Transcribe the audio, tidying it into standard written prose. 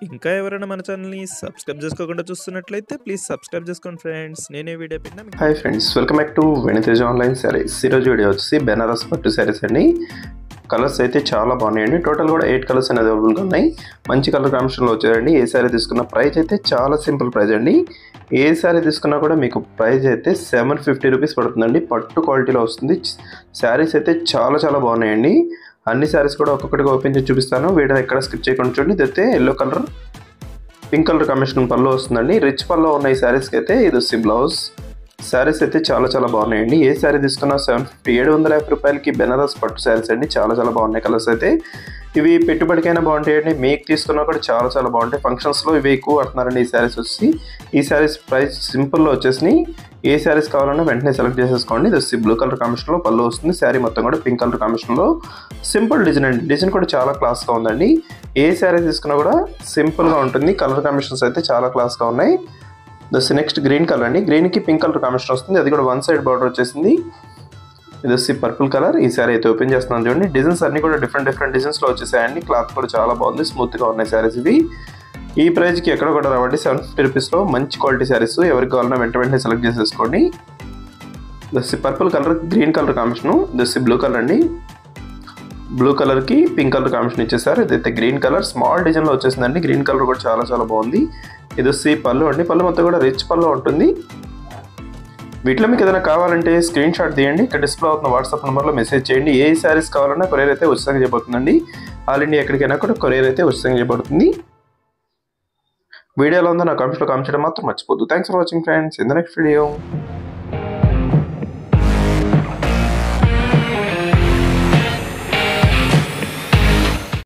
ఇంకా ఎవరైనా మన ఛానల్‌ని సబ్స్క్రైబ్ చేసుకోకుండా చూస్తున్నట్లయితే ప్లీజ్ సబ్స్క్రైబ్ చేసుకోండి ఫ్రెండ్స్. నేనే వీడియో పెట్టినా hi friends, welcome back to వెను తేజ ఆన్లైన్ సారీస్. ఈరోజు వీడియో వచ్చేసి బెనారస్ పట్టు సారీస్ అండి. కలర్స్ అయితే చాలా బాగున్నాయండి. టోటల్ కూడా 8 కలర్స్ అనేది అవైలబుల్గా ఉన్నాయి. మంచి కలర్ కాంబినేషన్లో వచ్చాయండి. ఏ సారీ తీసుకున్న ప్రైస్ అయితే చాలా సింపుల్ ప్రైస్ అండి. ఏ సారీ తీసుకున్నా కూడా మీకు ప్రైస్ అయితే 750 రూపీస్ పడుతుందండి. పట్టు క్వాలిటీలో వస్తుంది. శారీస్ అయితే చాలా బాగున్నాయండి. అన్ని శారీస్ కూడా ఒక్కొక్కటిగా ఓపెన్ చేసి చూపిస్తాను. వీడియో ఎక్కడ స్కిప్ చేయకుండా చూడండి. ఇదైతే yellow colour pink colour combination పళ్ళు వస్తుందండి. రిచ్ పళ్ళు ఉన్న ఈ శారీస్కి అయితే ఇది వచ్చి బ్లౌజ్. శారీస్ అయితే చాలా బాగున్నాయండి. ఏ శారీ తీసుకున్నా 750 రూపాయలకి బెనారస్ పట్టు శారీస్ అండి. చాలా బాగున్నాయి కలర్స్ అయితే. ఇవి పెట్టుబడికైనా బాగుంటాయండి. మీకు తీసుకున్నా కూడా చాలా బాగుంటాయి. ఫంక్షన్స్లో ఇవి ఎక్కువ పడుతున్నారండి. ఈ శారీస్ వచ్చి ఈ శారీస్ ప్రైస్ సింపుల్లో వచ్చేసి ఏ శారీస్ కావాలన్నా వెంటనే సెలెక్ట్ చేసేసుకోండి. ఇది వచ్చి బ్లూ కలర్ కాంబినేషన్లో పళ్ళు వస్తుంది. శారీ మొత్తం కూడా పింక్ కలర్ కాంబినేషన్లో సింపుల్ డిజైన్ అండి. డిజైన్ కూడా చాలా క్లాస్గా ఉందండి. ఏ శారీ తీసుకున్నా కూడా సింపుల్గా ఉంటుంది. కలర్ కాంబినేషన్స్ అయితే చాలా క్లాస్గా ఉన్నాయి. దస్ నెక్స్ట్ గ్రీన్ కలర్ అండి. గ్రీన్కి పింక్ కలర్ కాంబినేషన్ వస్తుంది. అది కూడా వన్ సైడ్ బార్డర్ వచ్చేసింది. ఇది వచ్చి పర్పుల్ కలర్. ఈ సారీ అయితే ఓపెన్ చేస్తున్నాను చూడండి. డిజైన్స్ అన్ని కూడా డిఫరెంట్ డిజైన్స్లో వచ్చేసాయండి. క్లాత్ కూడా చాలా బాగుంది, స్మూత్గా ఉన్నాయి శారీస్ ఇవి. ఈ ప్రైస్కి ఎక్కడ కూడా రావండి. 750 రూపీస్లో మంచి క్వాలిటీ శారీస్. ఎవరికి కావాలన్నా వెంటనే సెలెక్ట్ చేసేసుకోండి. దస్ purple colour green colour combination. దస్ బ్లూ కలర్ అండి. బ్లూ కలర్కి పింక్ కలర్ కాంబినేషన్ ఇచ్చేసారు. ఇదైతే గ్రీన్ కలర్ స్మాల్ డిజైన్లో వచ్చేసిందండి. గ్రీన్ కలర్ కూడా చాలా బాగుంది. ఇది వచ్చి పళ్ళు అండి. పళ్ళు మొత్తం కూడా రిచ్ పళ్ళు ఉంటుంది. వీటిలో మీకు ఏదైనా కావాలంటే స్క్రీన్ షాట్ తీయండి. ఇక్కడ డిస్ప్లే అవుతున్న వాట్సాప్ నెంబర్లో మెసేజ్ చేయండి. ఏ శారీస్ కావాలన్నా కొరియర్ అయితే ఉచితంగా చేయబడుతుందండి. ఆల్ ఇండియా ఎక్కడికైనా కూడా కొరియర్ అయితే ఉచితంగా చేయబడుతుంది. వీడియోలో ఉందో నా కామెంట్స్లో కామెంట్ చేయడం మాత్రం మర్చిపోద్దు. Thanks for watching friends. In the next video.